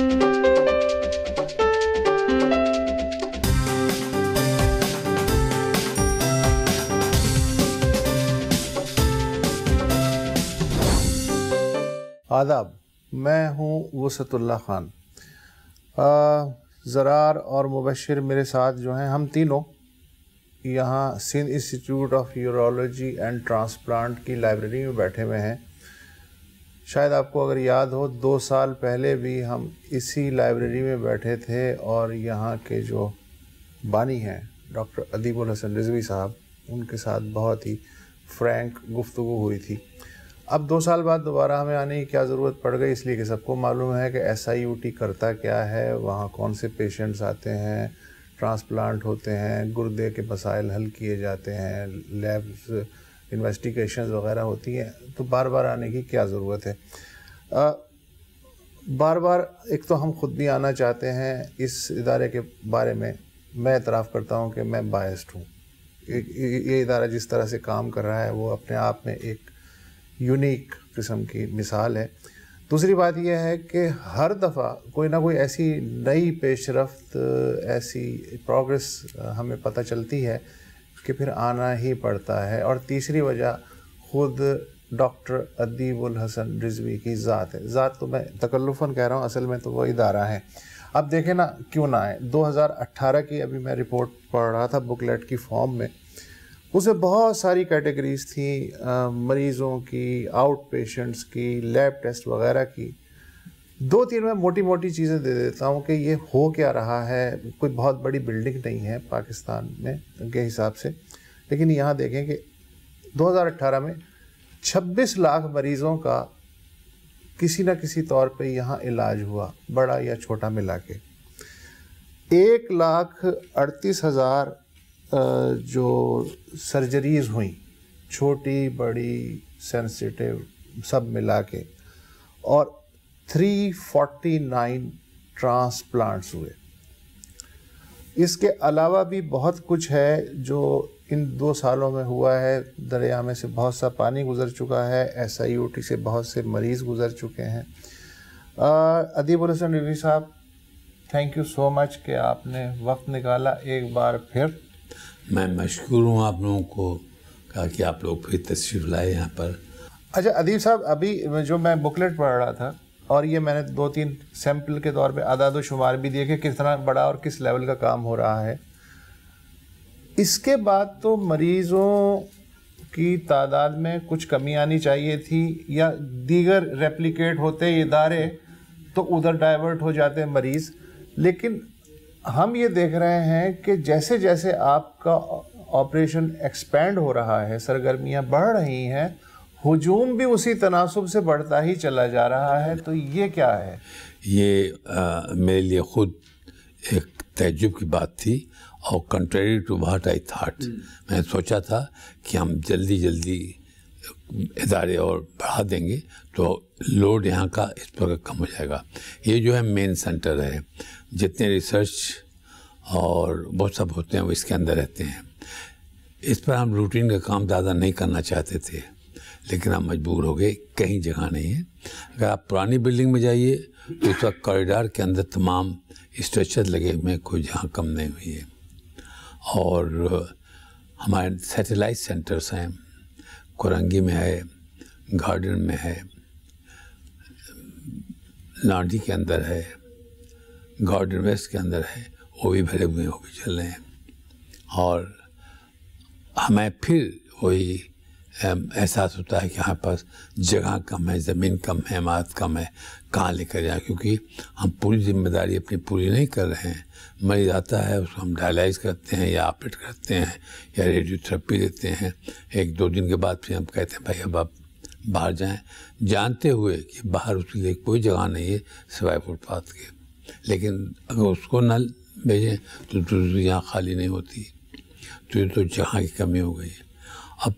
آداب، میں ہوں وسعت اللہ خان۔ زرار اور مبشر میرے ساتھ جو ہیں، ہم تینوں یہاں Sindh institute of urology and transplant کی لائبریری میں بیٹھے ہوئے ہیں۔ شاید آپ کو اگر یاد ہو، 2 سال پہلے بھی ہم اسی لائبریری میں بیٹھے تھے اور یہاں کے جو بانی ہیں ڈاکٹر ادیب الحسن رضوی صاحب، ان کے ساتھ بہت ہی فرینک گفتگو ہوئی تھی۔ اب 2 سال بعد دوبارہ ہمیں آنے کی کیا ضرورت پڑ گئی، اس لیے کہ سب کو معلوم ہے کہ SIUT کرتا کیا ہے، وہاں کون سے پیشنٹس آتے ہیں، ٹرانسپلانٹ ہوتے ہیں، گردے کے مسائل حل کیے جاتے ہیں، لیبس انویسٹیگیشنز وغیرہ ہوتی ہیں، تو بار بار آنے کی کیا ضرورت ہے۔ بار بار ایک تو ہم خود بھی آنا چاہتے ہیں اس ادارے کے بارے میں اعتراف کرتا ہوں کہ میں بائسڈ ہوں۔ یہ ادارہ جس طرح سے کام کر رہا ہے وہ اپنے آپ میں ایک یونیک قسم کی مثال ہے۔ دوسری بات یہ ہے کہ ہر دفعہ کوئی نہ کوئی ایسی نئی پیش رفت، ایسی پروگریس ہمیں پتہ چلتی ہے کہ پھر آنا ہی پڑتا ہے۔ اور تیسری وجہ خود ڈاکٹر ادیب الحسن رضوی کی ذات ہے۔ ذات تو میں تکلفاً کہہ رہا ہوں، اصل میں تو وہ ادارہ ہے۔ اب دیکھیں نا کیوں نہ آئے۔ 2018 کی ابھی میں رپورٹ پڑھ رہا تھا بکلیٹ کی فارم میں، اس میں بہت ساری کیٹیگریز تھیں، مریضوں کی، آؤٹ پیشنٹس کی، لیب ٹیسٹ وغیرہ کی۔ 2-3 میں موٹی موٹی چیزیں دے دیتا ہوں کہ یہ ہو کیا رہا ہے۔ کوئی بہت بڑی بلڈنگ نہیں ہے پاکستان میں کے حساب سے، لیکن یہاں دیکھیں کہ 2018 میں 26 لاکھ مریضوں کا کسی نہ کسی طور پہ یہاں علاج ہوا، بڑا یا چھوٹا ملا کے۔ 1,38,000 جو سرجریز ہوئیں، چھوٹی بڑی سینسیٹیو سب ملا کے، اور 349 ٹرانسپلانٹس ہوئے۔ اس کے علاوہ بھی بہت کچھ ہے جو ان 2 سالوں میں ہوا ہے۔ دریا میں سے بہت سا پانی گزر چکا ہے، SIUT سے بہت سے مریض گزر چکے ہیں۔ ادیب الحسن رضوی صاحب، تھینک یو سو مچ کہ آپ نے وقت نکالا ایک بار پھر۔ میں مشکور ہوں آپ لوگوں کو کہا کہ آپ لوگ پھر تشریف لائے یہاں پر۔ اچھا ادیب صاحب، ابھی جو میں بکلیٹ پڑھ رہا تھا، اور یہ میں نے 2-3 سیمپل کے طور پہ اعداد و شمار بھی دیے کہ کس طرح بڑا اور کس لیول کا کام ہو رہا ہے۔ اس کے بعد تو مریضوں کی تعداد میں کچھ کمی آنی چاہیے تھی، یا دیگر ریپلیکیٹ ہوتے ادارے تو ادھر ڈائیورٹ ہو جاتے مریض۔ لیکن ہم یہ دیکھ رہے ہیں کہ جیسے جیسے آپ کا آپریشن ایکسپینڈ ہو رہا ہے، سرگرمیاں بڑھ رہی ہیں، ہجوم بھی اسی تناسب سے بڑھتا ہی چلا جا رہا ہے، تو یہ کیا ہے؟ یہ میرے لیے خود ایک تعجب کی بات تھی، اور contrary to what I thought, میں نے سوچا تھا کہ ہم جلدی جلدی ادارے اور بڑھا دیں گے تو لوڈ یہاں کا اس پر کم ہو جائے گا۔ یہ جو ہے مین سینٹر ہے، جتنے ریسرچ اور بہت سب ہوتے ہیں وہ اس کے اندر رہتے ہیں۔ اس پر ہم روٹین کا کام زیادہ نہیں کرنا چاہتے تھے، لیکن ہم مجبور ہو گئے، کہیں جگہ نہیں ہے۔ اگر آپ پرانی بلڈنگ میں جائیے تو اس وقت کوریڈور کے اندر تمام اسٹریچر لگے ہوئے، کوئی جہاں کم نہیں ہوئی ہے۔ اور ہمارے سیٹلائٹ سینٹرز ہیں، کورنگی میں ہے، گارڈن میں ہے، لانڈی کے اندر ہے، گارڈن ویسٹ کے اندر ہے، وہ بھی بھرے ہوئے ہیں، وہ بھی چل رہے ہیں۔ اور ہمیں پھر وہی احساس ہوتا ہے کہ ہمارے پاس جگہ کم ہے، زمین کم ہے، عمارت کم ہے، کہاں لے کر جائیں، کیونکہ ہم پوری ذمہ داری اپنی پوری نہیں کر رہے ہیں۔ مریض آتا ہے، اس کو ہم ڈائلائز کرتے ہیں یا آپریٹ کرتے ہیں یا ریڈیو تھراپی دیتے ہیں، 1-2 دن کے بعد پھر ہم کہتے ہیں بھائی اب آپ باہر جائیں، جانتے ہوئے کہ باہر اس کے لیے کوئی جگہ نہیں ہے سوائے فٹ پاتھ کے۔ لیکن اگر اس کو نہ بھیجیں تو یہاں خالی نہیں ہوتی، تو یہ تو جہاں کی کمی ہو گئی۔ اب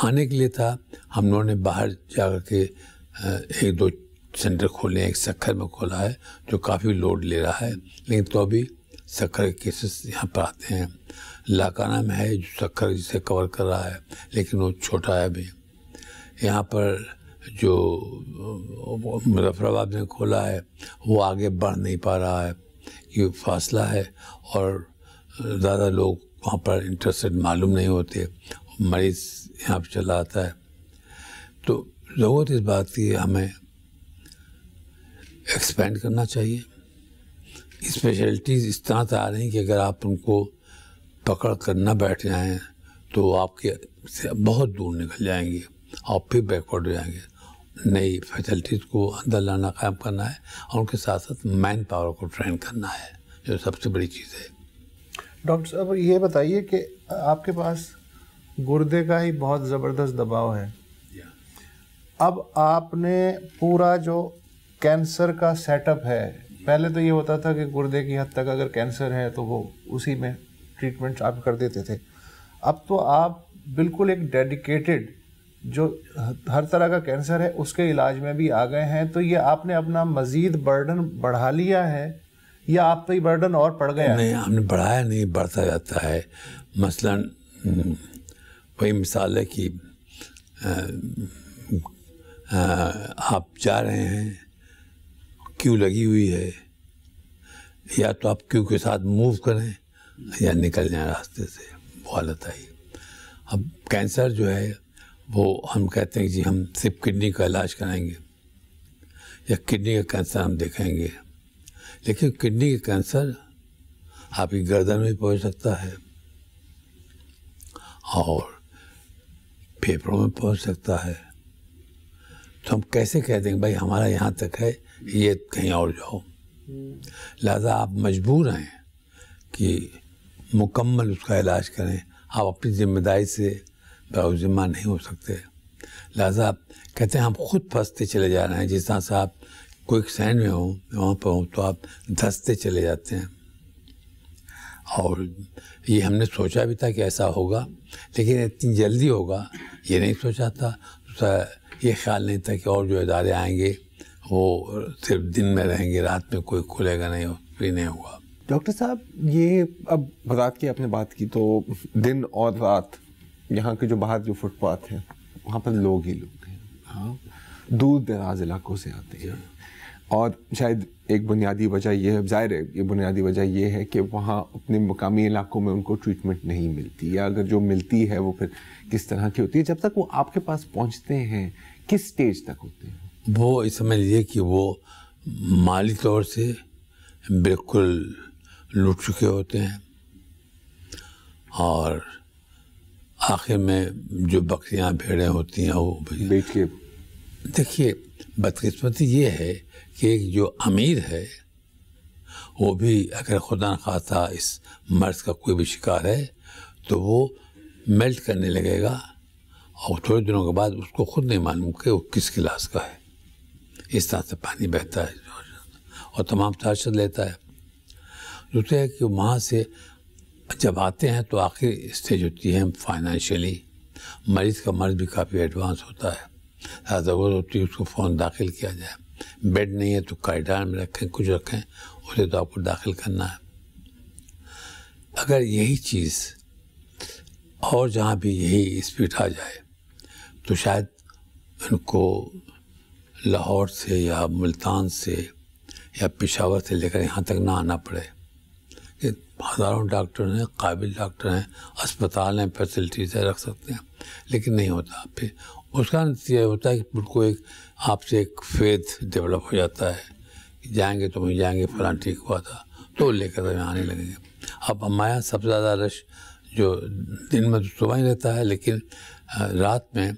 آنے کے لیے تھا، ہم لوگوں نے باہر جا کر کے 1-2 سینٹر کھولے ہیں۔ ایک سکھر میں کھولا ہے جو کافی لوڈ لے رہا ہے، لیکن تو ابھی سکھر کے کیسز یہاں پر آتے ہیں۔ لاکانہ میں ہے جو سکھر جسے کور کر رہا ہے، لیکن وہ چھوٹا ہے ابھی۔ یہاں پر جو مظفر آباد میں کھولا ہے وہ آگے بڑھ نہیں پا رہا ہے، یہ فاصلہ ہے اور زیادہ لوگ وہاں پر انٹرسٹڈ معلوم نہیں ہوتے، مریض یہاں پہ چلا آتا ہے. تو ضرورت اس بات کی ہمیں ایکسپینڈ کرنا چاہیے. اسپیشلٹیز اس طرح سے آ رہی ہیں کہ اگر آپ ان کو پکڑ کر نہ بیٹھ جائیں تو وہ آپ کے سے بہت دور نکل جائیں گے اور پھر بیکورڈ ہو جائیں گے. نئی فیسلٹیز کو اندر لانا، قائم کرنا ہے اور ان کے ساتھ ساتھ مین پاور کو ٹرین کرنا ہے، جو سب سے بڑی چیز ہے. ڈاکٹر صاحب یہ بتائیے کہ آپ کے پاس گردے کا ہی بہت زبردست دباؤ ہے. اب آپ نے پورا جو کینسر کا سیٹ اپ ہے، پہلے تو یہ ہوتا تھا کہ گردے کی حد تک اگر کینسر ہے تو وہ اسی میں ٹریٹمنٹ آپ کر دیتے تھے. اب تو آپ بالکل ایک ڈیڈیکیٹڈ جو ہر طرح کا کینسر ہے اس کے علاج میں بھی آ گئے ہیں. تو یہ آپ نے اپنا مزید برڈن بڑھا لیا ہے یا آپ پہ برڈن اور پڑ گیا؟ نہیں، ہم نے بڑھایا نہیں، بڑھتا جاتا ہے. مثلاً وہی مثال ہے کہ آپ جا رہے ہیں، کیو لگی ہوئی ہے، یا تو آپ کیو کے ساتھ موو کریں یا نکل جائیں راستے سے، وہ حالت آئی. اب کینسر جو ہے وہ ہم کہتے ہیں کہ جی ہم صرف کڈنی کا علاج کرائیں گے یا کڈنی کا کینسر ہم دیکھیں گے، لیکن کڈنی کا کینسر آپ کی گردن میں پہنچ سکتا ہے اور پھیپھڑوں میں پہنچ سکتا ہے. تو ہم کیسے کہتے ہیں بھائی ہمارا یہاں تک ہے، یہ کہیں اور جاؤ. لہذا آپ مجبور ہیں کہ مکمل اس کا علاج کریں. آپ اپنی ذمہ داری سے ذمہ نہیں ہو سکتے. لہذا آپ کہتے ہیں ہم خود پھنستے چلے جا رہے ہیں. جس طرح سے آپ کوئی سینڈ میں ہوں، وہاں پہ ہوں تو آپ دھنستے چلے جاتے ہیں. اور یہ ہم نے سوچا بھی تھا کہ ایسا ہوگا، لیکن اتنی جلدی ہوگا یہ نہیں سوچا تھا. یہ خیال نہیں تھا کہ اور جو ادارے آئیں گے وہ صرف دن میں رہیں گے، رات میں کوئی کھلے گا نہیں، بھی نہیں ہوگا. ڈاکٹر صاحب یہ اب رات کی آپ نے بات کی، تو دن اور رات یہاں کے جو باہر جو فٹ پاتھ ہیں وہاں پر لوگ ہی لوگ ہیں. ہاں، دور دراز علاقوں سے آتے ہیں. اور شاید ایک بنیادی وجہ یہ ہے، ظاہر ہے یہ بنیادی وجہ یہ ہے کہ وہاں اپنے مقامی علاقوں میں ان کو ٹریٹمنٹ نہیں ملتی، یا اگر جو ملتی ہے وہ پھر کس طرح کی ہوتی ہے. جب تک وہ آپ کے پاس پہنچتے ہیں کس سٹیج تک ہوتے ہیں؟ وہ سمجھ لیجیے کہ وہ مالی طور سے بالکل لٹ چکے ہوتے ہیں، اور آخر میں جو بکریاں بھیڑیں ہوتی ہیں وہ بیچ کے. دیکھیے بدقسمتی یہ ہے کہ ایک جو امیر ہے وہ بھی اگر خدا نخواستہ اس مرض کا کوئی بھی شکار ہے تو وہ میلٹ کرنے لگے گا، اور تھوڑے دنوں کے بعد اس کو خود نہیں معلوم کہ وہ کس کلاس کا ہے. اس طرح سے پانی بہتا ہے اور تمام تاثر لیتا ہے. دوسرے ہے کہ وہاں سے جب آتے ہیں تو آخر اسٹیج ہوتی ہے فائنینشیلی، مریض کا مرض بھی کافی ایڈوانس ہوتا ہے. ضرورت ہوتی ہے اس کو فوراً داخل کیا جائے. بیڈ نہیں ہے تو کریڈار میں رکھیں، کچھ رکھیں، اسے تو آپ کو داخل کرنا ہے. اگر یہی چیز اور جہاں بھی یہی اسپیڈ آ جائے تو شاید ان کو لاہور سے یا ملتان سے یا پشاور سے لے کر یہاں تک نہ آنا پڑے. کہ ہزاروں ڈاکٹر ہیں، قابل ڈاکٹر ہیں، اسپتال ہیں، فیسلٹیز ہیں، رکھ سکتے ہیں، لیکن نہیں ہوتا. پھر اس کا نتیجہ ہوتا ہے کہ ان کو ایک آپ سے ایک فیتھ ڈیولپ ہو جاتا ہے، جائیں گے تو وہیں جائیں گے، فلاں ٹھیک ہوا تھا تو لے کر یہاں آنے لگیں گے. اب ہمارے یہاں سب سے زیادہ رش جو دن میں تو صبح ہی رہتا ہے، لیکن رات میں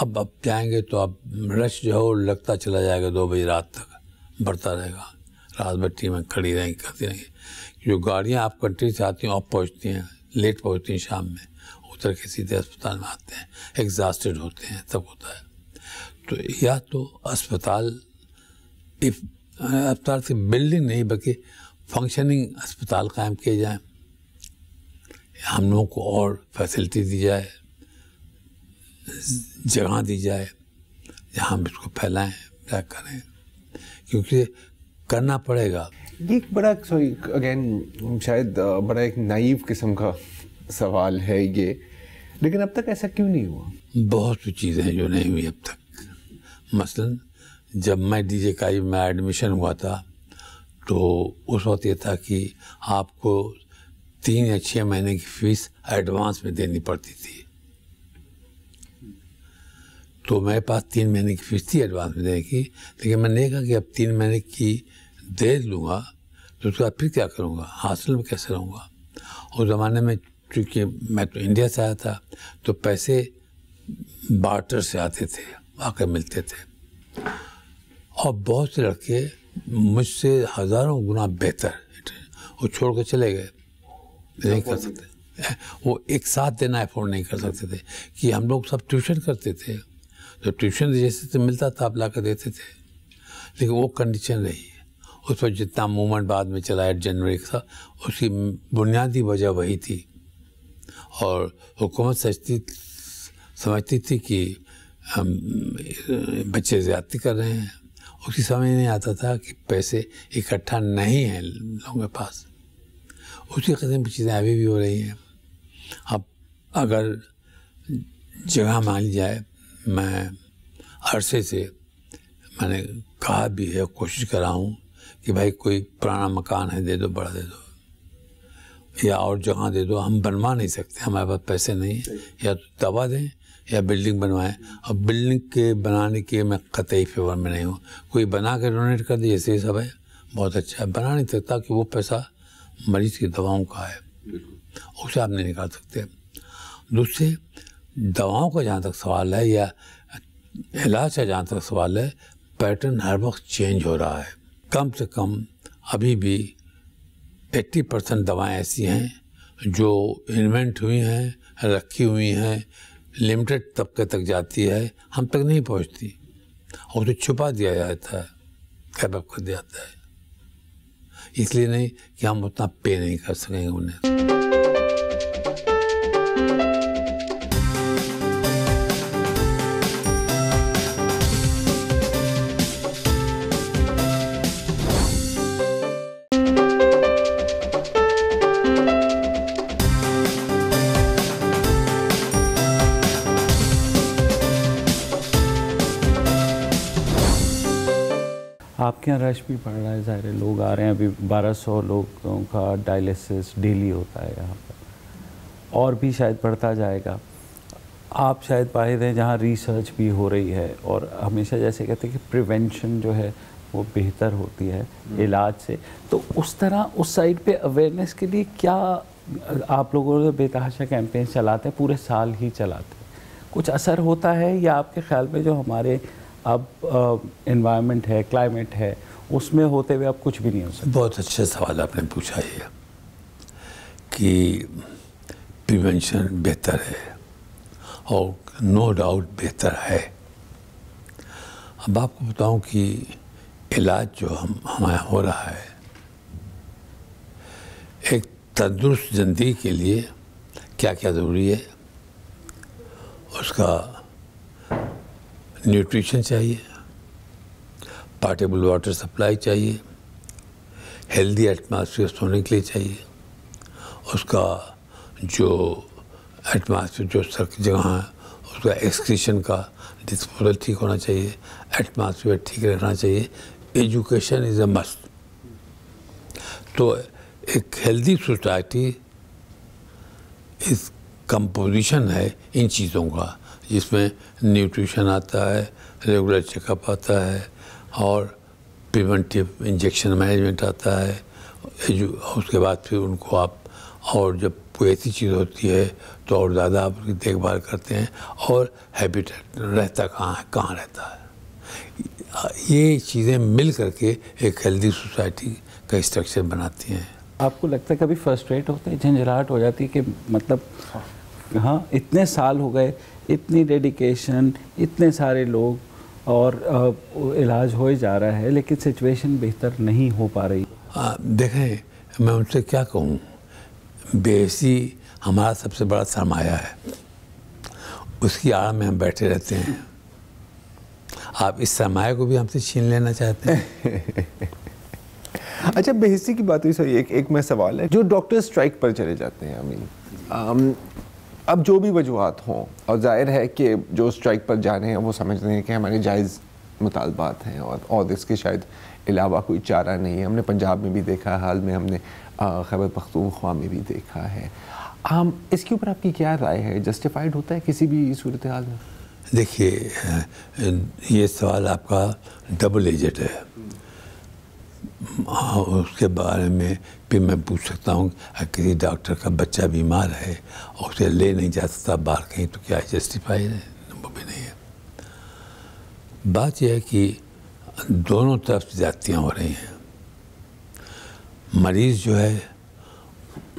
اب جائیں گے تو اب رش جو ہے لگتا چلا جائے گا 2 بجے رات تک بڑھتا رہے گا. رات بھر ٹیمیں کھڑی رہیں گی، کرتی رہیں گی. جو گاڑیاں آپ کنٹری سے آتی ہیں آپ پہنچتی ہیں لیٹ پہنچتی ہیں، شام میں اتر کے سیدھے اسپتال میں آتے ہیں، ایگزاسٹڈ ہوتے ہیں، سب ہوتا ہے. تو یا تو اسپتال سے بلڈنگ نہیں بلکہ فنکشننگ اسپتال قائم کیے جائیں، ہم لوگوں کو اور فیسلٹی دی جائے، جگہ دی جائے جہاں ہم اس کو پھیلائیں، کیا کریں، کیونکہ کرنا پڑے گا. یہ ایک بڑا اگین شاید بڑا ایک نائیو قسم کا سوال ہے یہ، لیکن اب تک ایسا کیوں نہیں ہوا؟ بہت سی چیزیں ہیں جو نہیں ہوئی اب تک. مثلاً جب میں ڈی جے کائی میں ایڈمیشن ہوا تھا تو اس وقت یہ تھا کہ آپ کو 3 یا 6 مہینے کی فیس ایڈوانس میں دینی پڑتی تھی. تو میرے پاس 3 مہینے کی فیس تھی ایڈوانس میں دینے کی, لیکن میں نے کہا کہ اب 3 مہینے کی دے لوں گا تو اس کے بعد پھر کیا کروں گا, ہاسٹل میں کیسے رہوں گا. اس زمانے میں چونکہ میں تو انڈیا سے آیا تھا تو پیسے بارٹر سے آتے تھے, آ کر ملتے تھے, اور بہت سے لڑکے مجھ سے ہزاروں گنا بہتر وہ چھوڑ کے چلے گئے, نہیں کر سکتے, وہ ایک ساتھ دینا افورڈ نہیں کر سکتے تھے کہ ہم لوگ سب ٹیوشن کرتے تھے, تو ٹیوشن جیسے تو ملتا تھا آپ لا کر دیتے تھے, لیکن وہ کنڈیشن رہی. اس پر جتنا موومنٹ بعد میں چلا 8 جنوری کا, اس کی بنیادی وجہ وہی تھی, اور حکومت سمجھتی تھی کہ بچے زیادتی کر رہے ہیں. اس کی سمجھ نہیں آتا تھا کہ پیسے اکٹھا نہیں ہیں لوگوں کے پاس. اسی قسم کی چیزیں ابھی بھی ہو رہی ہیں. اب اگر جگہ مان لی جائے, میں عرصے سے میں نے کہا بھی ہے, کوشش کر رہا ہوں کہ بھائی کوئی پرانا مکان ہے دے دو, بڑا دے دو, یا اور جگہ دے دو. ہم بنوا نہیں سکتے, ہمارے پاس پیسے نہیں ہیں, یا تو دوا دیں یا بلڈنگ بنوائیں. اور بلڈنگ کے بنانے کے میں قطعی فیور میں نہیں ہوں. کوئی بنا کے ڈونیٹ کر دے جیسے یہ سب ہے, بہت اچھا ہے. بنا نہیں سکتا کہ وہ پیسہ مریض کی دواؤں کا ہے, اسے آپ نہیں نکال سکتے. دوسرے دواؤں کا جہاں تک سوال ہے یا علاج کا جہاں تک سوال ہے, پیٹرن ہر وقت چینج ہو رہا ہے. کم سے کم ابھی بھی 80% دوائیں ایسی ہیں جو انوینٹ ہوئی ہیں, رکھی ہوئی ہیں, لمیٹڈ طبقے تک جاتی ہے, ہم تک نہیں پہنچتی, اور اسے چھپا دیا جاتا ہے, کیب اپ کر دیا جاتا ہے. اس لیے نہیں کہ ہم اتنا پے نہیں کر سکیں گے انہیں. آپ کے یہاں رش بھی پڑ رہا ہے, ظاہر ہے لوگ آ رہے ہیں. ابھی 1200 لوگوں کا ڈائلیسس ڈیلی ہوتا ہے یہاں پر, اور بھی شاید بڑھتا جائے گا. آپ شاید واحد ہیں جہاں ریسرچ بھی ہو رہی ہے, اور ہمیشہ جیسے کہتے ہیں کہ پریونشن جو ہے وہ بہتر ہوتی ہے علاج سے. تو اس طرح اس سائڈ پہ اویئرنیس کے لیے کیا آپ لوگوں نے بے تحاشا کیمپین چلاتے ہیں, پورے سال ہی چلاتے ہیں, کچھ اثر ہوتا ہے, یا آپ کے خیال میں جو ہمارے اب انوائرمنٹ ہے, کلائمیٹ ہے, اس میں ہوتے ہوئے اب کچھ بھی نہیں ہو سکتا؟ بہت اچھا سوال آپ نے پوچھا یہ کہ پریونشن بہتر ہے, اور نو ڈاؤٹ بہتر ہے. اب آپ کو بتاؤں کہ علاج جو ہمارا ہو رہا ہے, ایک تندرست زندگی کے لیے کیا کیا ضروری ہے. اس کا نیوٹریشن چاہیے, پارٹیبل واٹر سپلائی چاہیے, ہیلدی ایٹماسفیئر سونے کے لیے چاہیے, اس کا جو ایٹماسفیئر جو سڑک جگہ ہے اس کا ایکسکریشن کا ڈسپوزل ٹھیک ہونا چاہیے, ایٹماسفیئر ٹھیک رکھنا چاہیے. Education is a must. تو ایک ہیلدی سوسائٹی اس کمپوزیشن ہے ان چیزوں کا, جس میں نیوٹریشن آتا ہے, ریگولر چیک اپ آتا ہے, اور پریونٹیو انجیکشن مینجمنٹ آتا ہے. اس کے بعد پھر ان کو آپ, اور جب کوئی ایسی چیز ہوتی ہے تو اور زیادہ آپ کی دیکھ بھال کرتے ہیں, اور ہیبیٹیٹ رہتا کہاں رہتا ہے. یہ چیزیں مل کر کے ایک ہیلدی سوسائٹی کا اسٹرکچر بناتی ہیں. آپ کو لگتا ہے کبھی فرسٹریٹ ہوتے ہیں, جھنجھلاہٹ ہو جاتی ہے کہ مطلب ہاں اتنے سال ہو گئے, اتنی ڈیڈیکیشن, اتنے سارے لوگ, اور علاج ہو ہی جا رہا ہے, لیکن سچویشن بہتر نہیں ہو پا رہی؟ دیکھیں, میں ان سے کیا کہوں, بے حسی ہمارا سب سے بڑا سرمایہ ہے, اس کی آڑ میں ہم بیٹھے رہتے ہیں. آپ اس سرمایہ کو بھی ہم سے چھین لینا چاہتے ہیں. اچھا, بے حسی کی بات ہوئی سر, ایک میں سوال ہے, جو ڈاکٹر اسٹرائک پر چلے جاتے ہیں, اب جو بھی وجوہات ہوں, اور ظاہر ہے کہ جو اسٹرائک پر جا رہے ہیں وہ سمجھتے ہیں کہ ہمارے جائز مطالبات ہیں اور اس کے شاید علاوہ کوئی چارہ نہیں ہے. ہم نے پنجاب میں بھی دیکھا ہے, حال میں ہم نے خیبر پختونخوا میں بھی دیکھا ہے. اس کے اوپر آپ کی کیا رائے ہے؟ جسٹیفائڈ ہوتا ہے کسی بھی صورتحال میں؟ دیکھیے یہ سوال آپ کا ڈبل ایجڈ ہے. اس کے بارے میں بھی میں پوچھ سکتا ہوں کسی ڈاکٹر کا بچہ بیمار ہے اور اسے لے نہیں جا سکتا باہر کہیں, تو کیا جسٹیفائی ہے؟ وہ بھی نہیں ہے. بات یہ ہے کہ دونوں طرف زیادتیاں ہو رہی ہیں. مریض جو ہے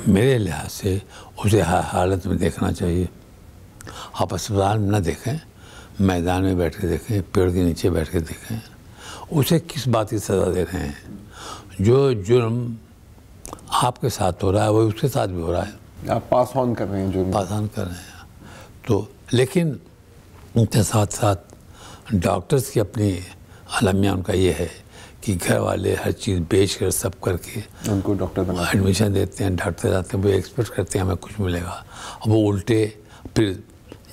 میرے لحاظ سے اسے ہر حالت میں دیکھنا چاہیے. آپ اسپتال میں نہ دیکھیں, میدان میں بیٹھ کے دیکھیں, پیڑ کے نیچے بیٹھ کے دیکھیں. اسے کس بات کی سزا دے رہے ہیں؟ جو جرم آپ کے ساتھ ہو رہا ہے وہ اس کے ساتھ بھی ہو رہا ہے. آپ پاس آن کر رہے ہیں, جو پاس آن کر رہے ہیں. تو لیکن ان کے ساتھ ساتھ ڈاکٹرز کی اپنی المیہ ان کا یہ ہے کہ گھر والے ہر چیز بیچ کر سب کر کے ان کو ڈاکٹر بنا ایڈمیشن دیتے ہیں, ڈاکٹر آتے ہیں, وہ ایکسپیکٹ کرتے ہیں ہمیں کچھ ملے گا. اب وہ الٹے پھر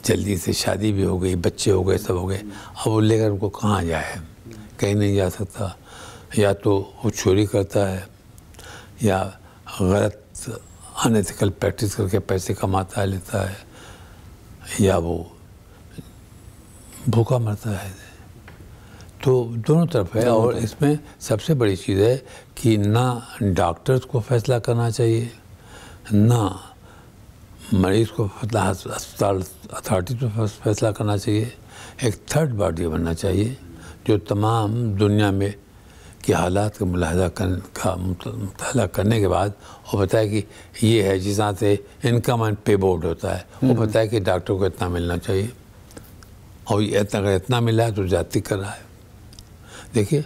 جلدی سے شادی بھی ہو گئی, بچے ہو گئے, سب ہو گئے. اب وہ لے کر ان کو کہاں جائے؟ کہیں نہیں جا سکتا. یا تو وہ چوری کرتا ہے یا غلط انیتھیکل پریکٹس کر کے پیسے کماتا ہے, لیتا ہے, یا وہ بھوکا مرتا ہے. تو دونوں طرف ہے. اور اس میں سب سے بڑی چیز ہے کہ نہ ڈاکٹرز کو فیصلہ کرنا چاہیے, نہ مریض کو اسپتال اتھارٹی کو فیصلہ کرنا چاہیے. ایک تھرڈ پارٹی بننا چاہیے جو تمام دنیا میں کے حالات کا مطالعہ کرنے کے بعد وہ بتائے کہ یہ ہے, جس طرح سے انکم اینڈ پے بورڈ ہوتا ہے, وہ بتائے کہ ڈاکٹر کو اتنا ملنا چاہیے, اور اگر اتنا ملا ہے تو زیادتی کر رہا ہے. دیکھیے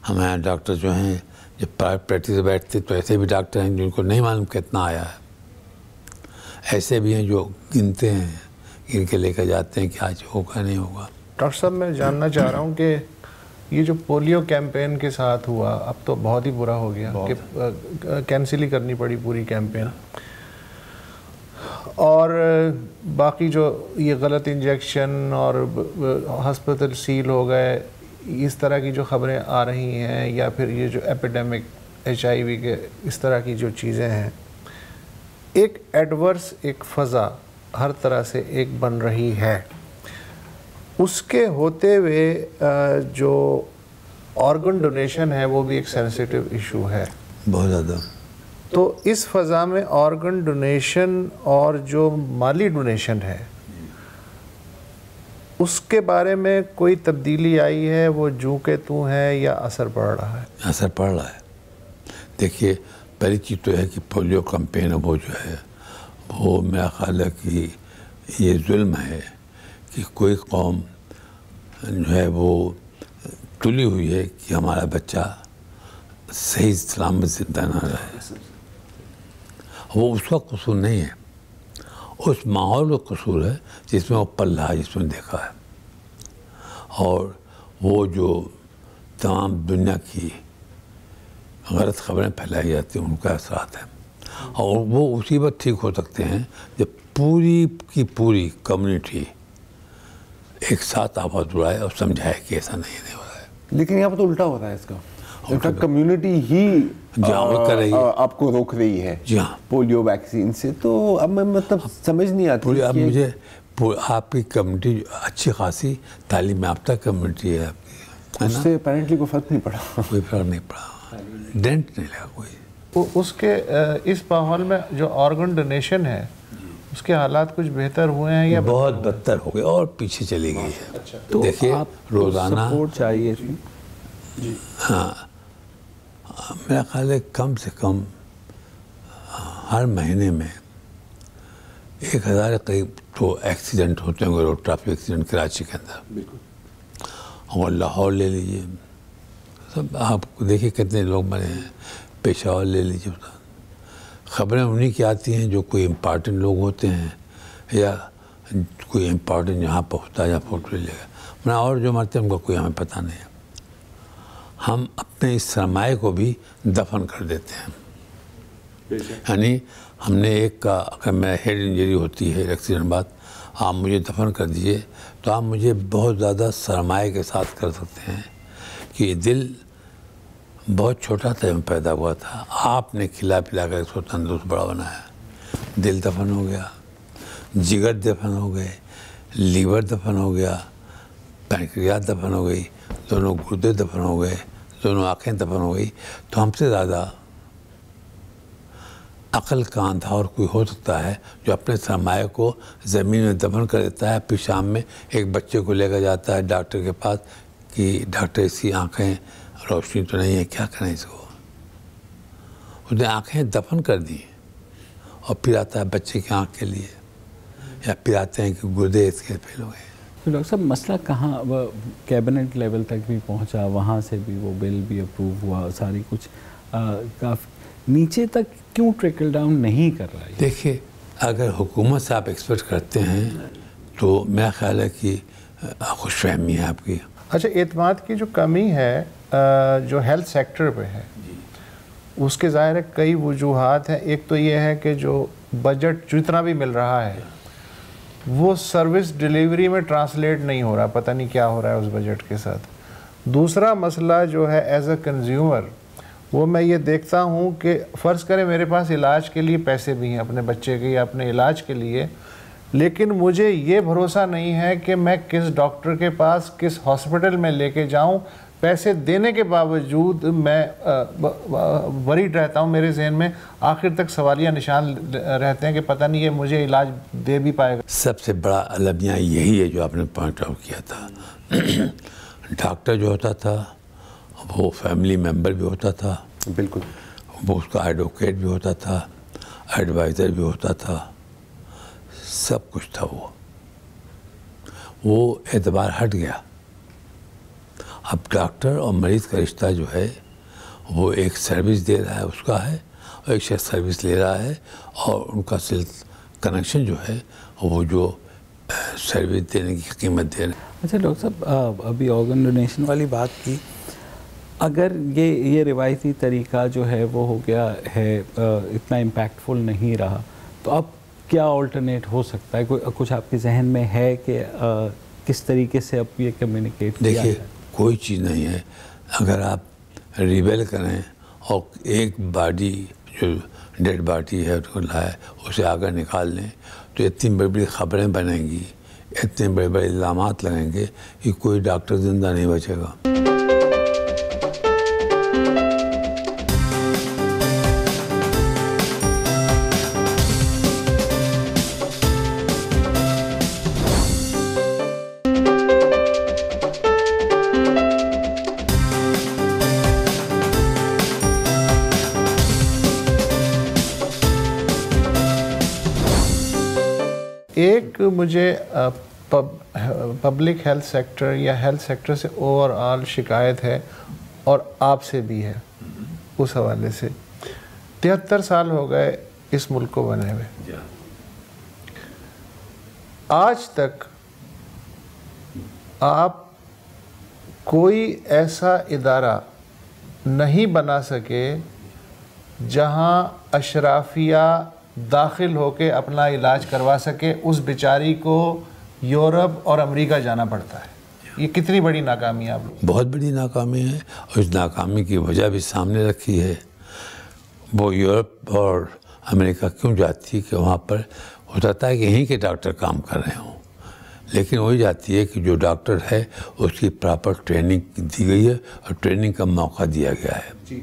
ہمارے یہاں ڈاکٹر جو ہیں جب پرائیویٹ پریکٹس بیٹھتے تو ایسے بھی ڈاکٹر ہیں جن کو نہیں معلوم کتنا آیا ہے. ایسے بھی ہیں جو گنتے ہیں, گن کے لے کر جاتے ہیں کہ آج ہوگا نہیں ہوگا. ڈاکٹر صاحب میں جاننا چاہ رہا ہوں کہ یہ جو پولیو کیمپین کے ساتھ ہوا, اب تو بہت ہی برا ہو گیا کہ کینسل ہی کرنی پڑی پوری کیمپین, اور باقی جو یہ غلط انجیکشن اور ہسپتال سیل ہو گئے, اس طرح کی جو خبریں آ رہی ہیں, یا پھر یہ جو ایپیڈیمک HIV کے اس طرح کی جو چیزیں ہیں, ایک ایڈورس ایک فضا ہر طرح سے ایک بن رہی ہے. اس کے ہوتے ہوئے جو آرگن ڈونیشن ہے وہ بھی ایک سینسیٹیو ایشو ہے بہت زیادہ. تو اس فضا میں آرگن ڈونیشن اور جو مالی ڈونیشن ہے اس کے بارے میں کوئی تبدیلی آئی ہے؟ وہ جو کہ تو ہے یا اثر پڑ رہا ہے؟ اثر پڑ رہا ہے. دیکھیے پہلی چیز تو ہے کہ پولیو کمپین وہ جو ہے وہ میرا خیال ہے کہ یہ ظلم ہے کہ کوئی قوم جو ہے وہ تلی ہوئی ہے کہ ہمارا بچہ صحیح سلامت زندہ نہ رہے. وہ اس کا قصور نہیں ہے, اس ماحول کا قصور ہے جس میں وہ پل رہا ہے, جس میں دیکھا ہے. اور وہ جو تمام دنیا کی غلط خبریں پھیلائی جاتی ہیں ان کا اثرات ہیں, اور وہ اسی وقت ٹھیک ہو سکتے ہیں جب پوری کی پوری کمیونٹی ایک ساتھ آواز اٹھائے اور سمجھائے کہ ایسا نہیں ہو رہا ہے. لیکن یہاں پہ تو الٹا ہو رہا ہے اس کا. کمیونٹی ہی کر رہی ہے, آپ کو روک رہی ہے جی ہاں پولیو ویکسین سے. تو اب میں مطلب سمجھ نہیں آتی. اب مجھے آپ کی کمیونٹی اچھی خاصی تعلیم یافتہ کمیونٹی ہے آپ کی, اس سے اپیرنٹلی کوئی فرق نہیں پڑا. کوئی فرق نہیں پڑا, ڈینٹ نہیں لگا کوئی. اس کے اس ماحول میں جو آرگن ڈونیشن ہے اس کے حالات کچھ بہتر ہوئے ہیں یا بہت بدتر ہو گئے اور پیچھے چلی گئی ہے. دیکھیے روزانہ سپورٹ چاہیے. ہاں میرا خیال ہے کم سے کم ہر مہینے میں 1000 قریب تو ایکسیڈنٹ ہوتے ہیں, روڈ ٹریفک ایکسیڈنٹ کراچی کے اندر. اور لاہور لے لیجیے, سب آپ دیکھیے کتنے لوگ مرے ہیں. پشاور لے لیجیے, خبریں انہیں کی آتی ہیں جو کوئی امپارٹنٹ لوگ ہوتے ہیں یا کوئی امپارٹنٹ جہاں پہ ہوتا ہے جہاں فوٹو لے گا, اور جو مرتے ہیں ان کا کوئی ہمیں پتہ نہیں ہے. ہم اپنے اس سرمایہ کو بھی دفن کر دیتے ہیں. یعنی ہم نے ایک کا اگر میرا ہیڈ انجری ہوتی ہے ایکسیڈنٹ بعد, آپ مجھے دفن کر دیجئے تو آپ مجھے بہت زیادہ سرمایہ کے ساتھ کر سکتے ہیں کہ دل بہت چھوٹا تھا جب پیدا ہوا تھا، آپ نے کھلا پلا کر اس کو تندرست بڑا بنایا. دل دفن ہو گیا، جگر دفن ہو گئے، لیور دفن ہو گیا، پینکریاس دفن ہو گئی، دونوں گردے دفن ہو گئے، دونوں آنکھیں دفن ہو گئی. تو ہم سے زیادہ عقل کا اندھا اور کوئی ہو سکتا ہے جو اپنے سرمایہ کو زمین میں دفن کر دیتا ہے، پھر شام میں ایک بچے کو لے کر جاتا ہے ڈاکٹر کے پاس کہ ڈاکٹر اس کی آنکھیں روشنی تو نہیں ہے، کیا کریں اس کو. اس نے آنکھیں دفن کر دی اور پھر آتا ہے بچے کی آنکھ کے لیے، یا پھر آتے ہیں کہ گردے اس کے فیل ہو گئے. تو ڈاکٹر صاحب مسئلہ کہاں کیبنٹ لیول تک بھی پہنچا، وہاں سے بھی وہ بل بھی اپروو ہوا، ساری کچھ کافی نیچے تک کیوں ٹریکل ڈاؤن نہیں کر رہا ہے؟ دیکھیے، اگر حکومت سے آپ ایکسپیکٹ کرتے ہیں تو میرا خیال ہے کہ خوش فہمی ہے آپ کی. اچھا، اعتماد کی جو کمی ہے جو ہیلتھ سیکٹر پہ ہے، اس کے ظاہر ہے کئی وجوہات ہیں. ایک تو یہ ہے کہ جو بجٹ جتنا بھی مل رہا ہے وہ سروس ڈیلیوری میں ٹرانسلیٹ نہیں ہو رہا، پتہ نہیں کیا ہو رہا ہے اس بجٹ کے ساتھ. دوسرا مسئلہ جو ہے ایز اے کنزیومر، وہ میں یہ دیکھتا ہوں کہ فرض کریں میرے پاس علاج کے لیے پیسے بھی ہیں اپنے بچے کے یا اپنے علاج کے لیے، لیکن مجھے یہ بھروسہ نہیں ہے کہ میں کس ڈاکٹر کے پاس کس ہاسپٹل میں لے کے جاؤں. پیسے دینے کے باوجود میں وریڈ رہتا ہوں، میرے ذہن میں آخر تک سوالیہ نشان رہتے ہیں کہ پتہ نہیں یہ مجھے علاج دے بھی پائے گا. سب سے بڑا المیہ یہی ہے جو آپ نے پوائنٹ آؤٹ کیا تھا. ڈاکٹر جو ہوتا تھا وہ فیملی ممبر بھی ہوتا تھا، بالکل، وہ اس کا ایڈوکیٹ بھی ہوتا تھا، ایڈوائزر بھی ہوتا تھا، سب کچھ تھا. وہ اعتبار ہٹ گیا. اب ڈاکٹر اور مریض کا رشتہ جو ہے وہ ایک سروس دے رہا ہے اس کا ہے، اور ایک شخص سروس لے رہا ہے، اور ان کا کنیکشن جو ہے وہ جو سروس دینے کی قیمت دے رہے ہیں. اچھا ڈاکٹر صاحب، ابھی آرگن ڈونیشن والی بات کی، اگر یہ روایتی طریقہ جو ہے وہ ہو گیا ہے، اتنا امپیکٹفل نہیں رہا، تو اب کیا آلٹرنیٹ ہو سکتا ہے؟ کچھ آپ کے ذہن میں ہے کہ کس طریقے سے اب یہ کمیونیکیٹ کیا دیکھیے، جائے؟ کوئی چیز نہیں ہے. اگر آپ ریبیل کریں اور ایک باڈی جو ڈیڈ باڈی ہے اس کو لائے اسے آگے نکال لیں، تو اتنی بڑی بڑی خبریں بنیں گی، اتنے بڑے بڑے الزامات لگیں گے کہ کوئی ڈاکٹر زندہ نہیں بچے گا. ایک مجھے پبلک ہیلتھ سیکٹر یا ہیلتھ سیکٹر سے اوور آل شکایت ہے، اور آپ سے بھی ہے اس حوالے سے. 73 سال ہو گئے اس ملک کو بنے ہوئے، آج تک آپ کوئی ایسا ادارہ نہیں بنا سکے جہاں اشرافیہ داخل ہو کے اپنا علاج کروا سکے. اس بیچاری کو یورپ اور امریکہ جانا پڑتا ہے. یہ کتنی بڑی ناکامی ہے آپ لوگ؟ بہت بڑی ناکامی ہے، اور اس ناکامی کی وجہ بھی سامنے رکھی ہے. وہ یورپ اور امریکہ کیوں جاتی ہے کہ وہاں پر ہوتا ہے کہ یہیں کے ڈاکٹر کام کر رہے ہوں، لیکن وہی جاتی ہے کہ جو ڈاکٹر ہے اس کی پراپر ٹریننگ دی گئی ہے اور ٹریننگ کا موقع دیا گیا ہے.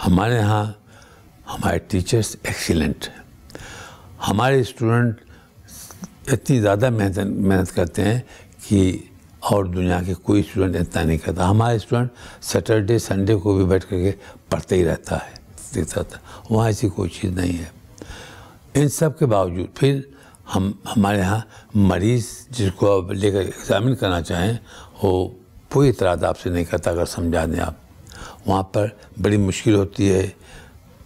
ہمارے ہاں ہمارے ٹیچرز ایکسیلنٹ ہیں، ہمارے اسٹوڈنٹ اتنی زیادہ محنت کرتے ہیں کہ اور دنیا کے کوئی اسٹوڈنٹ اتنا نہیں کرتا. ہمارے اسٹوڈنٹ سیٹرڈے سنڈے کو بھی بیٹھ کر کے پڑھتے ہی رہتا ہے، دیکھتا تھا. وہاں ایسی کوئی چیز نہیں ہے. ان سب کے باوجود پھر ہمارے ہاں مریض جس کو آپ لے کر ایگزامن کرنا چاہیں وہ پوری طرح آپ سے نہیں کرتا. اگر سمجھا دیں آپ، وہاں پر بڑی مشکل ہوتی ہے،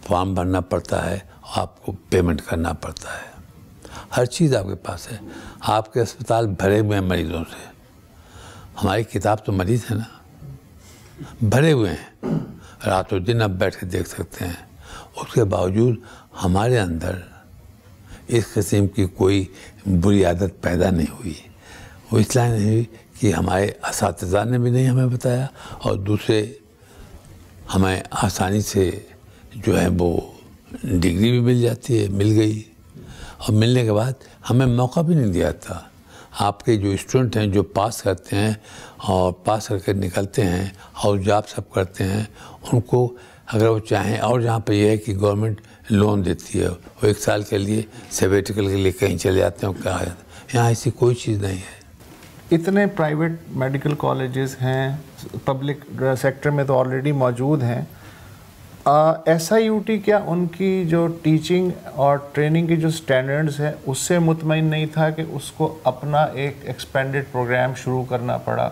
فارم بھرنا پڑتا ہے، آپ کو پیمنٹ کرنا پڑتا ہے. ہر چیز آپ کے پاس ہے. آپ کے اسپتال بھرے ہوئے ہیں مریضوں سے. ہماری کتاب تو مریض ہے نا، بھرے ہوئے ہیں، رات و دن آپ بیٹھ کے دیکھ سکتے ہیں. اس کے باوجود ہمارے اندر اس قسم کی کوئی بری عادت پیدا نہیں ہوئی. وہ اس لیے نہیں ہوئی کہ کہ ہمارے اساتذہ نے بھی نہیں ہمیں بتایا، اور دوسرے ہمیں آسانی سے جو ہے وہ ڈگری بھی مل جاتی ہے، مل گئی، اور ملنے کے بعد ہمیں موقع بھی نہیں دیا تھا. آپ کے جو اسٹوڈنٹ ہیں جو پاس کرتے ہیں اور پاس کر کے نکلتے ہیں اور جاب سب کرتے ہیں، ان کو اگر وہ چاہیں، اور جہاں پہ یہ ہے کہ گورنمنٹ لون دیتی ہے، وہ 1 سال کے لیے سیبیٹیکل کے لیے کہیں چلے جاتے ہیں، کیا یہاں ایسی کوئی چیز نہیں ہے. اتنے پرائیویٹ میڈیکل کالجز ہیں، پبلک سیکٹر میں تو آلریڈی موجود ہیں. ایس آئی یو ٹی کیا ان کی جو ٹیچنگ اور ٹریننگ کی جو سٹینڈرڈز ہے اس سے مطمئن نہیں تھا کہ اس کو اپنا ایک ایکسپینڈڈ پروگرام شروع کرنا پڑا،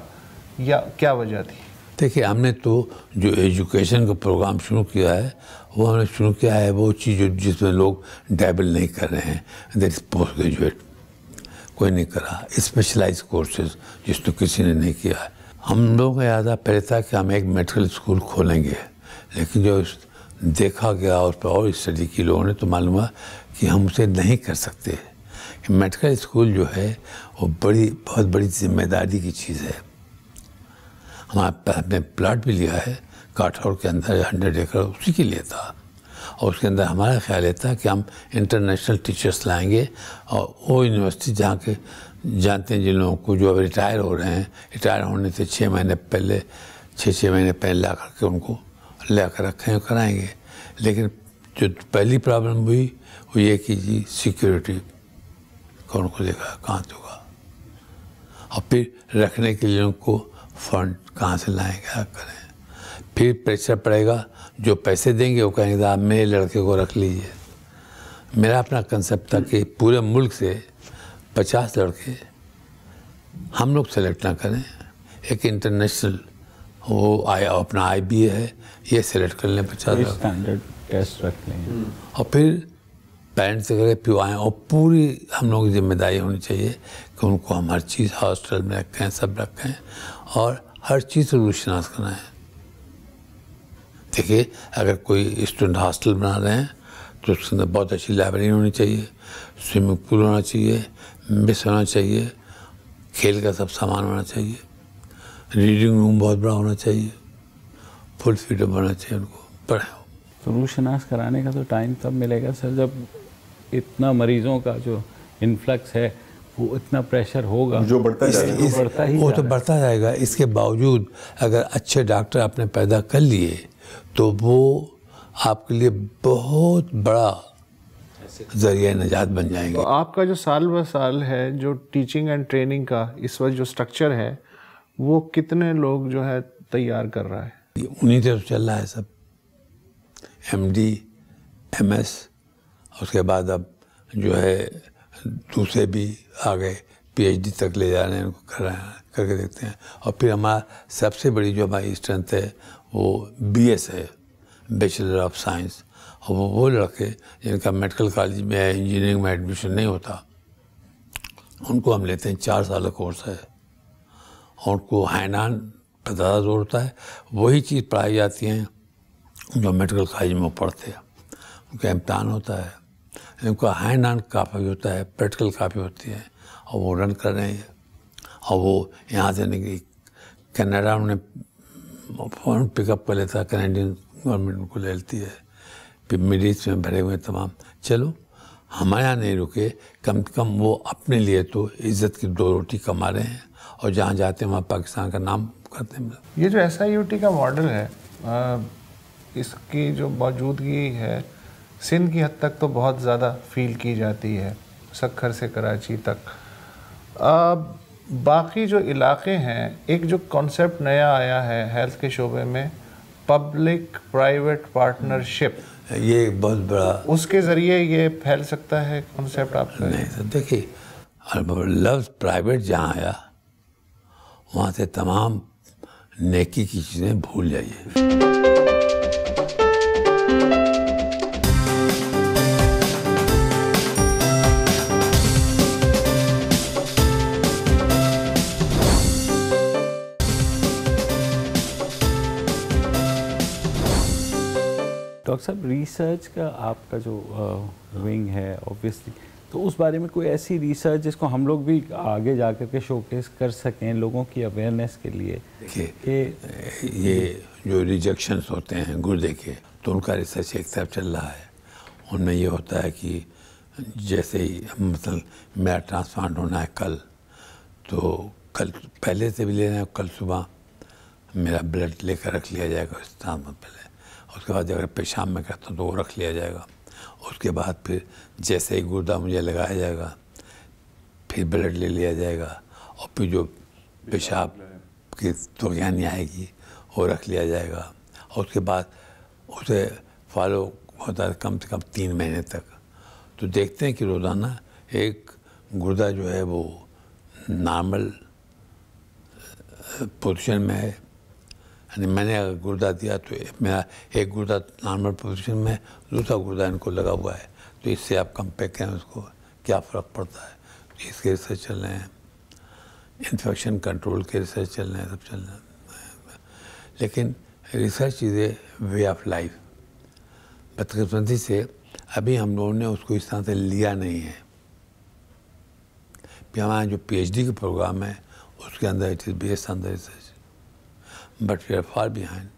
یا کیا وجہ تھی؟ دیکھیے، ہم نے تو جو ایجوکیشن کا پروگرام شروع کیا ہے وہ ہم نے شروع کیا ہے وہ چیز جس میں لوگ ڈیبل نہیں کر رہے ہیں، دیٹ از پوسٹ گریجویٹ. کوئی نہیں کرا. اسپیشلائز کورسز جس کو کسی نے نہیں کیا ہے. ہم لوگوں کا ارادہ پہلے تھا کہ ہم ایک میڈیکل اسکول کھولیں گے، لیکن جو دیکھا گیا اور پہ اور اسٹڈی کی لوگوں نے تو معلوم ہوا کہ ہم اسے نہیں کر سکتے. میڈیکل اسکول جو ہے وہ بہت بڑی ذمہ داری کی چیز ہے. ہم نے پلاٹ بھی لیا ہے کاٹھور کے اندر 100 ایکڑ اسی کے لیے تھا، اور اس کے اندر ہمارا خیال یہ تھا کہ ہم انٹرنیشنل ٹیچرس لائیں گے، اور وہ یونیورسٹی جہاں کے جانتے ہیں جن لوگوں کو جو اب ریٹائر ہو رہے ہیں، ریٹائر ہونے سے 6 مہینے پہلے 6 مہینے پہلے لا کر کے ان کو لے کر رکھیں کرائیں گے. لیکن جو پہلی پرابلم ہوئی وہ یہ کہ جی سیکیورٹی کون کو دے گا، کہاں دے گا، اور پھر رکھنے کے لیے ان کو فنڈ کہاں سے لائیں گے، کیا کریں. پھر پریشر پڑے گا، جو پیسے دیں گے وہ کہیں گے آپ میرے لڑکے کو رکھ لیجیے. میرا اپنا کنسیپٹ تھا کہ پورے ملک سے 50 لڑکے ہم لوگ سلیکٹ نہ کریں، ایک انٹرنیشنل وہ اپنا IBA ہے یہ سلیکٹ کر لیں 50 اسٹینڈرڈ ٹیسٹ رکھ لیں، اور پھر پیرنٹس وغیرہ پیو آئیں، اور پوری ہم لوگوں کی ذمہ داری ہونی چاہیے کہ ان کو ہم ہر چیز ہاسٹل میں رکھیں، سب رکھیں، اور ہر چیز روشناس کرائیں. دیکھیے، اگر کوئی اسٹوڈنٹ ہاسٹل بنا رہے ہیں تو اس کے اندر بہت اچھی لائبریری ہونی چاہیے، سوئمنگ پول ہونا چاہیے، میس ہونا چاہیے، کھیل کا سب سامان ہونا چاہیے، ریڈنگ روم بہت بڑا ہونا چاہیے، فل فریڈم ہونا چاہیے ان کو پڑھیں. روشناس کرانے کا تو ٹائم تب ملے گا سر جب اتنا مریضوں کا جو انفلکس ہے وہ اتنا پریشر ہوگا جو بڑھتا جائے وہ تو بڑھتا جائے گا. اس کے باوجود اگر اچھے ڈاکٹر آپ نے پیدا کر لیے تو وہ آپ کے لیے بہت بڑا ذریعہ نجات بن جائیں گے. تو آپ کا جو سال بہ سال ہے جو ٹیچنگ اینڈ ٹریننگ کا اس وقت جو سٹرکچر ہے وہ کتنے لوگ جو ہے تیار کر رہا ہے؟ انہیں سے چل رہا ہے سب، MD MS، اس کے بعد اب جو ہے دوسرے بھی آگے PhD تک لے جا رہے ہیں، ان کو کر کے دیکھتے ہیں. اور پھر ہمارا سب سے بڑی جو ہماری اسٹرینتھ ہے وہ BS ہے، بیچلر آف سائنس. اور وہ لڑکے جن کا میڈیکل کالج میں انجینئرنگ میں ایڈمیشن نہیں ہوتا ان کو ہم لیتے ہیں. 4 سال کا کورس ہے، اور ان کو ہینڈ پہ زیادہ زور ہوتا ہے. وہی چیز پڑھائی جاتی ہیں جو میڈیکل کالج میں پڑھتے ہیں. ان کا امتحان ہوتا ہے، ان کا ہینڈ آن کافی ہوتا ہے، پریکٹیکل کافی ہوتی ہے، اور وہ رن کر رہے ہیں. اور وہ یہاں سے کینیڈا انہوں نے فون پک اپ کر لیتا ہے، کینیڈین گورنمنٹ ان کو لے لیتی ہے. پھر مڈل ایسٹ میں بھرے ہوئے تمام. چلو ہمارے یہاں نہیں رکے، کم سے کم وہ اپنے لیے تو عزت کی 2 روٹی کما رہے ہیں، اور جہاں جاتے ہیں وہاں پاکستان کا نام کرتے ہیں. یہ جو SIUT کا ماڈل ہے اس کی جو موجودگی ہے سندھ کی حد تک تو بہت زیادہ فیل کی جاتی ہے، سکھر سے کراچی تک. باقی جو علاقے ہیں، ایک جو کانسیپٹ نیا آیا ہے ہیلتھ کے شعبے میں، پبلک پرائیویٹ پارٹنرشپ، یہ بہت بڑا، اس کے ذریعے یہ پھیل سکتا ہے کانسیپٹ آپ کا؟ نہیں سر، دیکھیے لفظ پرائیویٹ جہاں آیا وہاں سے تمام نیکی کی چیزیں بھول جائیے. ڈاکٹر صاحب، ریسرچ کا آپ کا جو ونگ ہے اوبویسلی تو اس بارے میں کوئی ایسی ریسرچ جس کو ہم لوگ بھی آگے جا کر کے شوکیس کر سکیں لوگوں کی اویئرنیس کے لیے؟ دیکھیے یہ جو ریجیکشنس ہوتے ہیں گردے کے، تو ان کا ریسرچ ایک طرف چل رہا ہے. ان میں یہ ہوتا ہے کہ جیسے ہی مثلا میرا ٹرانسپلانٹ ہونا ہے کل، تو کل پہلے سے بھی لینا ہے، کل صبح میرا بلڈ لے کر رکھ لیا جائے گا اس ٹرانسپلانٹ پہلے. اس کے بعد اگر پیشاب میں کرتا ہوں تو وہ رکھ لیا جائے گا. اس کے بعد پھر جیسے ہی گردہ مجھے لگایا جائے گا پھر بلڈ لے لیا جائے گا، اور پھر جو پیشاب کی تغیانی آئے گی وہ رکھ لیا جائے گا. اور اس کے بعد اسے فالو ہوتا ہے کم سے کم 3 مہینے تک. تو دیکھتے ہیں کہ روزانہ ایک گردہ جو ہے وہ نارمل پوزیشن میں ہے. یعنی میں نے اگر گردہ دیا تو میرا ایک گردہ نارمل پوزیشن میں، دوسرا گردہ ان کو لگا ہوا ہے. تو اس سے آپ کمپیئر کریں اس کو کیا فرق پڑتا ہے. تو اس کے ریسرچ چل رہے ہیں، انفیکشن کنٹرول کے ریسرچ چل رہے ہیں، سب چل رہے ہیں. لیکن research is a way of life. بدقسمتی سے ابھی ہم لوگوں نے اس کو اس طرح سے لیا نہیں ہے. پھر ہمارا جو پی ایچ ڈی کا پروگرام ہے اس کے اندر it is based on the research. But we are far behind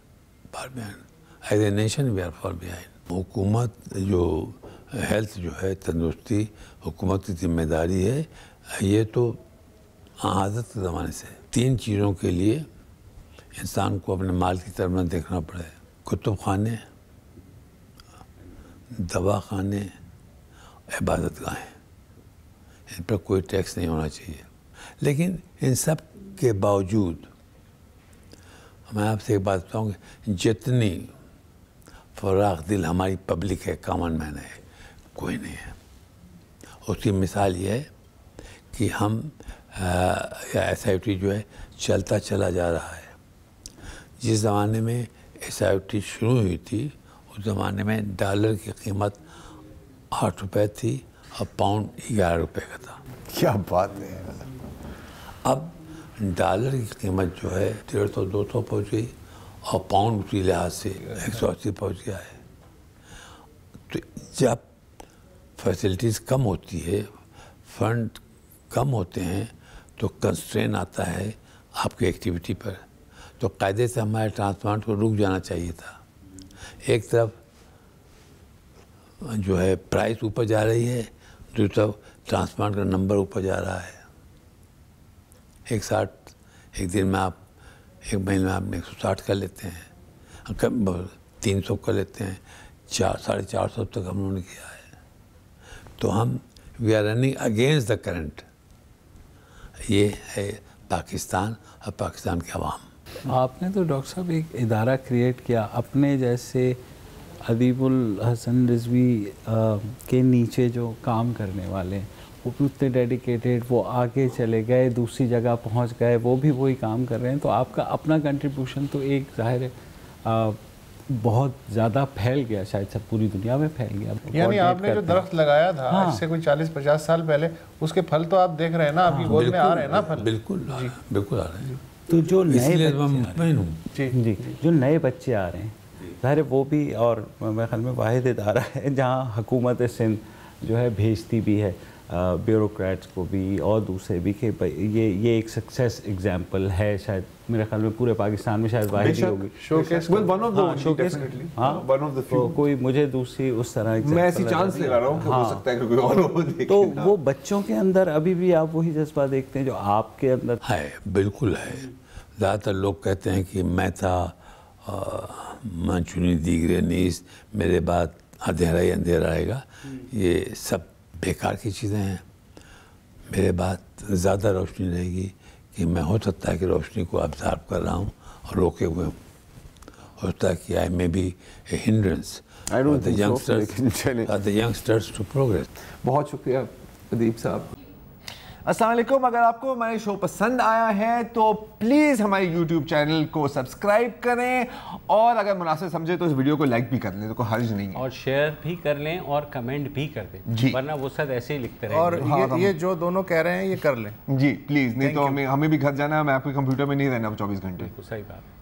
as a nation we are far behind. حکومت جو ہیلتھ جو ہے، تندرستی حکومت کی ذمہ داری ہے. یہ تو عادت کے زمانے سے 3 چیزوں کے لیے انسان کو اپنے مال کی طرف نہ دیکھنا پڑے: کتب خانے، دوا خانے، عبادت گاہیں. ان پر کوئی ٹیکس نہیں ہونا چاہیے. لیکن ان سب کے باوجود میں آپ سے ایک بات بتاؤں کہ جتنی فراخ دل ہماری پبلک ہے، کامن مین ہے، کوئی نہیں ہے. اس کی مثال یہ ہے کہ ہم ایس آئی ٹی جو ہے چلتا چلا جا رہا ہے. جس زمانے میں ایس آئی ٹی شروع ہوئی تھی اس زمانے میں ڈالر کی قیمت 8 روپے تھی اور پاؤنڈ 11 روپے کا تھا. کیا بات ہے. اب ڈالر کی قیمت جو ہے 150-200 پہنچ گئی اور پاؤنڈ اسی لحاظ سے 180 پہنچ گیا ہے. تو جب فیسلٹیز کم ہوتی ہے، فنڈ کم ہوتے ہیں، تو کنسٹرین آتا ہے آپ کی ایکٹیویٹی پر. تو قاعدے سے ہمارے ٹرانسپلانٹ کو رک جانا چاہیے تھا. ایک طرف جو ہے پرائس اوپر جا رہی ہے، دوسری طرف ٹرانسپلانٹ کا نمبر اوپر جا رہا ہے. ایک دن میں آپ، ایک مہینے میں آپ 160 کر لیتے ہیں، 300 کر لیتے ہیں، 450 تک ہم لوگوں نے کیا ہے. تو ہم we are running against the current. یہ ہے پاکستان اور پاکستان کے عوام. آپ نے تو ڈاکٹر صاحب ایک ادارہ کریٹ کیا اپنے جیسے ادیب الحسن رضوی کے نیچے جو کام کرنے والے ہیں، وہ بھی اتنے ڈیڈیکیٹڈ، وہ آگے چلے گئے، دوسری جگہ پہنچ گئے، وہ بھی وہی کام کر رہے ہیں. تو آپ کا اپنا کنٹریبیوشن تو ایک ظاہر ہے بہت زیادہ پھیل گیا، شاید سب پوری دنیا میں پھیل گیا. یعنی آپ نے جو درخت لگایا تھا اس سے کوئی 40-50 سال پہلے، اس کے پھل تو آپ دیکھ رہے ہیں نا، آپ کی گود میں آ رہے ہیں نا پھل. بالکل بالکل آ رہے ہیں. تو جو نئے جو نئے بچے آ رہے ہیں، ظاہر وہ بھی، اور میرے خیال میں واحد ادارہ ہے جہاں حکومت سندھ جو ہے بھیجتی بھی ہے بیوروکریٹس کو بھی اور دوسرے بھی، کہ یہ ایک سکسیس ایگزامپل ہے شاید میرے خیال میں پورے پاکستان میں شاید واحد ہی ہوگی. کوئی مجھے دوسری اس طرح میں ایسی چانس لے رہا ہوں کہ ہو سکتا ہے کہ کوئی اور ہو. تو وہ بچوں کے اندر ابھی بھی آپ وہی جذبہ دیکھتے ہیں جو آپ کے اندر ہے؟ بالکل ہے. زیادہ تر لوگ کہتے ہیں کہ میں تھا من چنی دیگرے نیز، میرے بعد اندھیرا ہی اندھیرا آئے گا. یہ سب بیکار کی چیزیں ہیں. میرے بعد زیادہ روشنی رہے گی کہ میں ہو سکتا ہے کہ روشنی کو ابزارو کر رہا ہوں اور روکے ہوئے ہوں. ہو سکتا ہے کہ I may be a hindrance the youngsters to progress. بہت شکریہ ادیب صاحب. السلام علیکم. اگر آپ کو ہمارے شو پسند آیا ہے تو پلیز ہمارے یوٹیوب چینل کو سبسکرائب کریں، اور اگر مناسب سمجھے تو اس ویڈیو کو لائک بھی کر لیں، تو کوئی حرج نہیں ہے، اور شیئر بھی کر لیں اور کمنٹ بھی کر دیں جی، ورنہ وہ سب ایسے ہی لکھتے رہیں. اور یہ جو دونوں کہہ رہے ہیں یہ کر لیں جی پلیز، نہیں تو ہمیں بھی گھر جانا ہے. میں آپ کے کمپیوٹر میں نہیں رہنا 24 گھنٹے. صحیح بات.